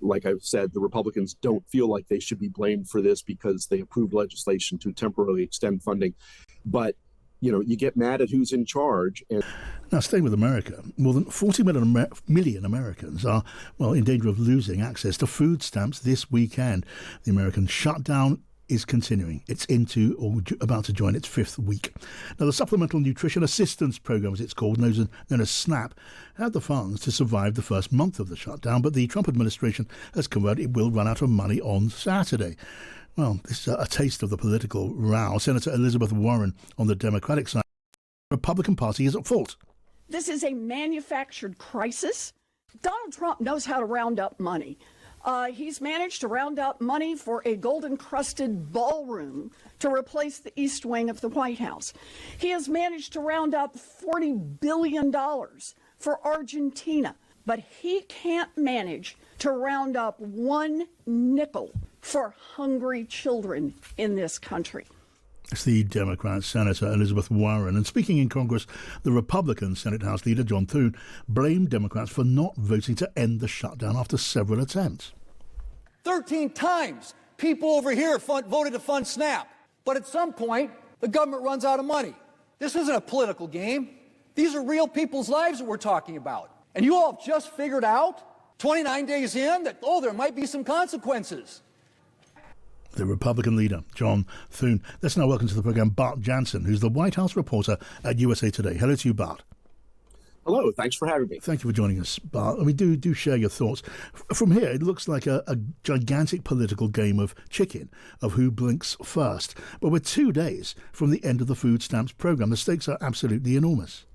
like I've said, the Republicans don't feel like they should be blamed for this because they approved legislation to temporarily extend funding. But, you get mad at who's in charge. And now, staying with America, more than 40 million Americans are, in danger of losing access to food stamps this weekend. The American shutdown is continuing. It's into or about to join its fifth week. Now, the Supplemental Nutrition Assistance Program, as it's called, known as SNAP, had the funds to survive the first month of the shutdown, but the Trump administration has confirmed it will run out of money on Saturday. Well, this is a taste of the political row. Senator Elizabeth Warren on the Democratic side, the Republican Party is at fault. This is a manufactured crisis. Donald Trump knows how to round up money. He's managed to round up money for a gold-encrusted ballroom to replace the East Wing of the White House. He has managed to round up $40 billion for Argentina, but he can't manage to round up one nickel for hungry children in this country. It's the Democrat Senator Elizabeth Warren. And speaking in Congress, the Republican Senate House Leader John Thune blamed Democrats for not voting to end the shutdown after several attempts. 13 times people over here voted to fund SNAP. But at some point, the government runs out of money. This isn't a political game. These are real people's lives that we're talking about. And you all have just figured out, 29 days in, that, there might be some consequences. The Republican leader, John Thune. Let's now welcome to the programme Bart Jansen, who's the White House reporter at USA Today. Hello to you, Bart. Hello, thanks for having me. Thank you for joining us, Bart. We do share your thoughts. From here, it looks like a gigantic political game of chicken, of who blinks first. But we're 2 days from the end of the food stamps programme. The stakes are absolutely enormous.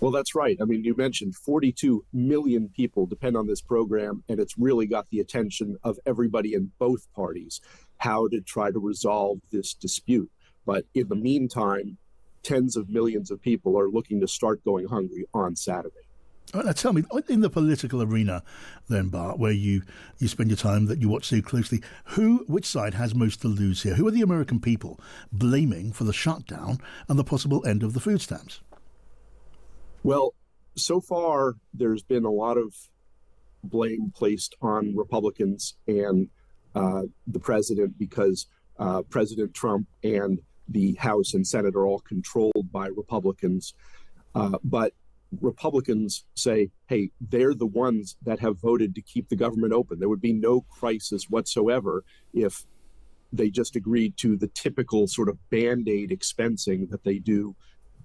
Well, that's right. I mean, you mentioned 42 million people depend on this program, and it's really got the attention of everybody in both parties, how to try to resolve this dispute. But in the meantime, tens of millions of people are looking to start going hungry on Saturday. Now tell me, in the political arena then, Bart, where you spend your time, that you watch so closely, which side has most to lose here? Who are the American people blaming for the shutdown and the possible end of the food stamps? Well, so far, there's been a lot of blame placed on Republicans and the president because President Trump and the House and Senate are all controlled by Republicans. But Republicans say, hey, they're the ones that have voted to keep the government open. There would be no crisis whatsoever if they just agreed to the typical sort of Band-Aid expensing that they do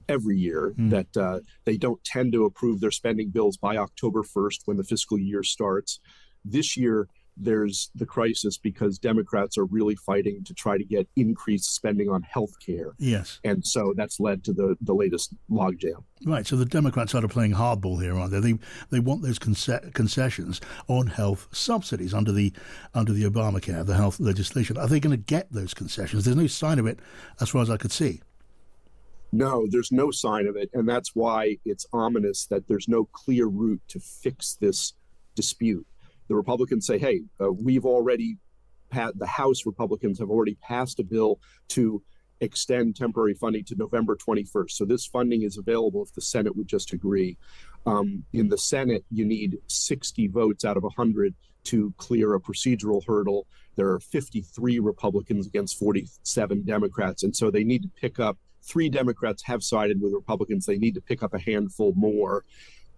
every year, that they don't tend to approve their spending bills by October 1st when the fiscal year starts. This year, there's the crisis because Democrats are really fighting to try to get increased spending on health care. Yes. And so that's led to the latest logjam. Right. So the Democrats are playing hardball here, aren't they? They want those concessions on health subsidies under the Obamacare, the health legislation. Are they going to get those concessions? There's no sign of it as far as I could see. No, there's no sign of it. And that's why it's ominous that there's no clear route to fix this dispute. The Republicans say, hey, the House Republicans have already passed a bill to extend temporary funding to November 21st. So this funding is available if the Senate would just agree. In the Senate, you need 60 votes out of 100 to clear a procedural hurdle. There are 53 Republicans against 47 Democrats. And so they need to pick up. 3 Democrats have sided with Republicans. They need to pick up a handful more.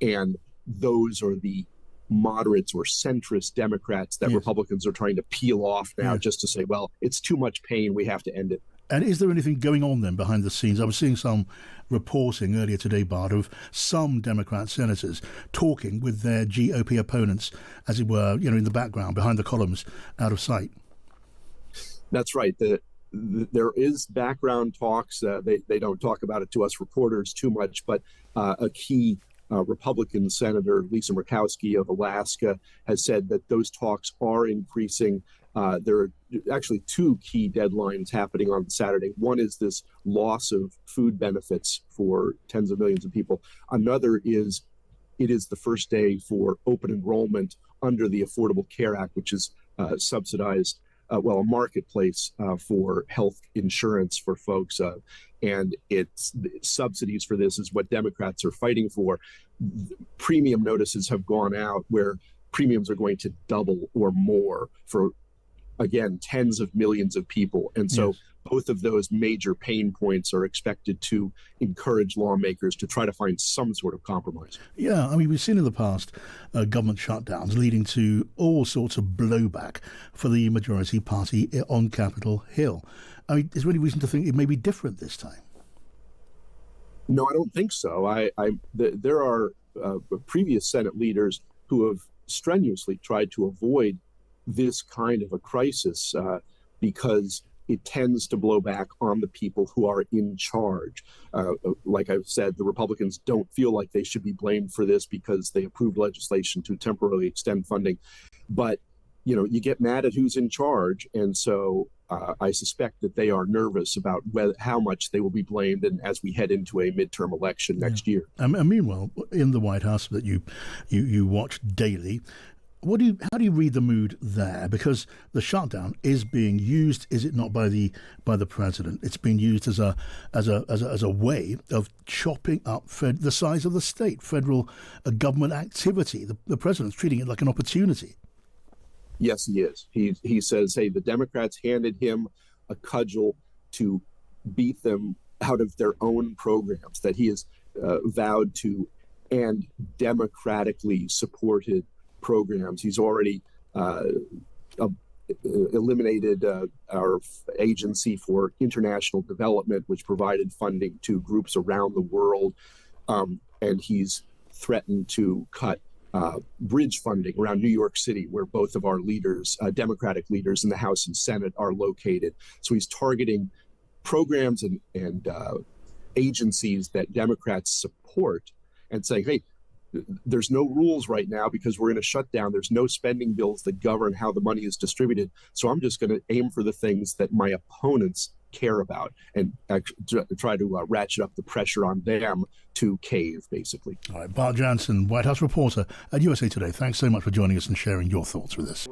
And those are the moderates or centrist Democrats that Republicans are trying to peel off now just to say, well, it's too much pain. We have to end it. And is there anything going on then behind the scenes? I was seeing some reporting earlier today, Bart, of some Democrat senators talking with their GOP opponents, as it were, in the background, behind the columns, out of sight. That's right. There is background talks. They don't talk about it to us reporters too much, but a key Republican Senator, Lisa Murkowski of Alaska, has said that those talks are increasing. There are actually 2 key deadlines happening on Saturday. One is this loss of food benefits for tens of millions of people. Another is it is the first day for open enrollment under the Affordable Care Act, which is subsidized, a marketplace for health insurance for folks. And it's subsidies for this is what Democrats are fighting for. Premium notices have gone out where premiums are going to double or more for, again, tens of millions of people. And so both of those major pain points are expected to encourage lawmakers to try to find some sort of compromise. Yeah, I mean, we've seen in the past government shutdowns leading to all sorts of blowback for the majority party on Capitol Hill. I mean, is there any reason to think it may be different this time? No, I don't think so. There are previous Senate leaders who have strenuously tried to avoid this kind of a crisis because it tends to blow back on the people who are in charge. Like I've said, the Republicans don't feel like they should be blamed for this because they approved legislation to temporarily extend funding. But, you know, you get mad at who's in charge. And so I suspect that they are nervous about how much they will be blamed and as we head into a midterm election next year. And meanwhile, in the White House that you watch daily, how do you read the mood there? Because the shutdown is being used, is it not, by the president? It's being used as a way of chopping up the size of the state, federal government activity. The president's treating it like an opportunity. Yes, he is. He says, hey, the Democrats handed him a cudgel to beat them out of their own programs that he has vowed to end democratically supported programs. He's already eliminated our agency for international development, which provided funding to groups around the world. And he's threatened to cut bridge funding around New York City, where both of our leaders, Democratic leaders in the House and Senate, are located. So he's targeting programs and agencies that Democrats support and saying, hey, there's no rules right now because we're in a shutdown. There's no spending bills that govern how the money is distributed. So I'm just going to aim for the things that my opponents care about and try to ratchet up the pressure on them to cave, basically. All right, Bart Jansen, White House reporter at USA Today. Thanks so much for joining us and sharing your thoughts with us.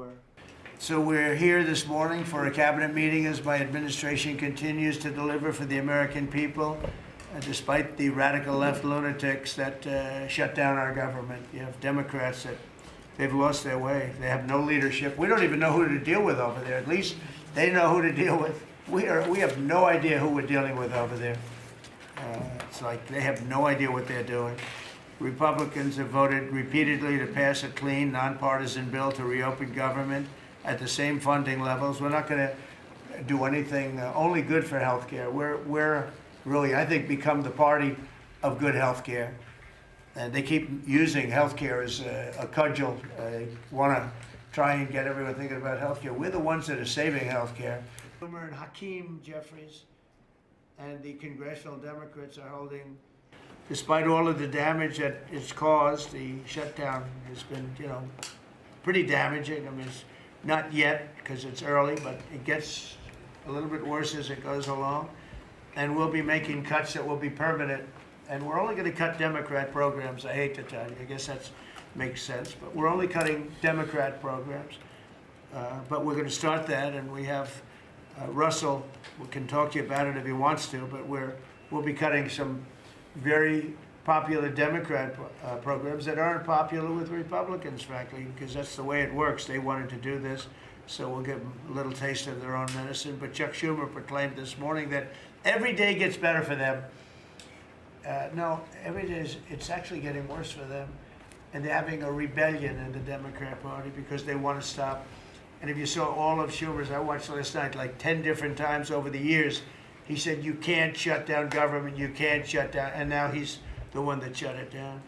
So we're here this morning for a cabinet meeting as my administration continues to deliver for the American people. Despite the radical left lunatics that shut down our government. You have Democrats that they've lost their way. They have no leadership. We don't even know who to deal with over there. At least they know who to deal with. We have no idea who we're dealing with over there. It's like they have no idea what they're doing. Republicans have voted repeatedly to pass a clean, nonpartisan bill to reopen government at the same funding levels. We're not going to do anything only good for health care. We're really, I think, become the party of good health care. And they keep using health care as a cudgel. They want to try and get everyone thinking about health care. We're the ones that are saving health care. And Hakeem Jeffries and the congressional Democrats are holding, despite all of the damage that it's caused, the shutdown has been, pretty damaging. I mean, it's not yet because it's early, but it gets a little bit worse as it goes along. And we'll be making cuts that will be permanent. And we're only going to cut Democrat programs. I hate to tell you. I guess that makes sense. But we're only cutting Democrat programs. But we're going to start that. And we have Russell, who can talk to you about it if he wants to. But we'll be cutting some very popular Democrat programs that aren't popular with Republicans, frankly, because that's the way it works. They wanted to do this. So we'll give them a little taste of their own medicine. But Chuck Schumer proclaimed this morning that every day gets better for them. No, every day it's actually getting worse for them. And they're having a rebellion in the Democrat Party because they want to stop. And if you saw all of Schumer's, I watched last night like 10 different times over the years, he said, you can't shut down government, you can't shut down. And now he's the one that shut it down.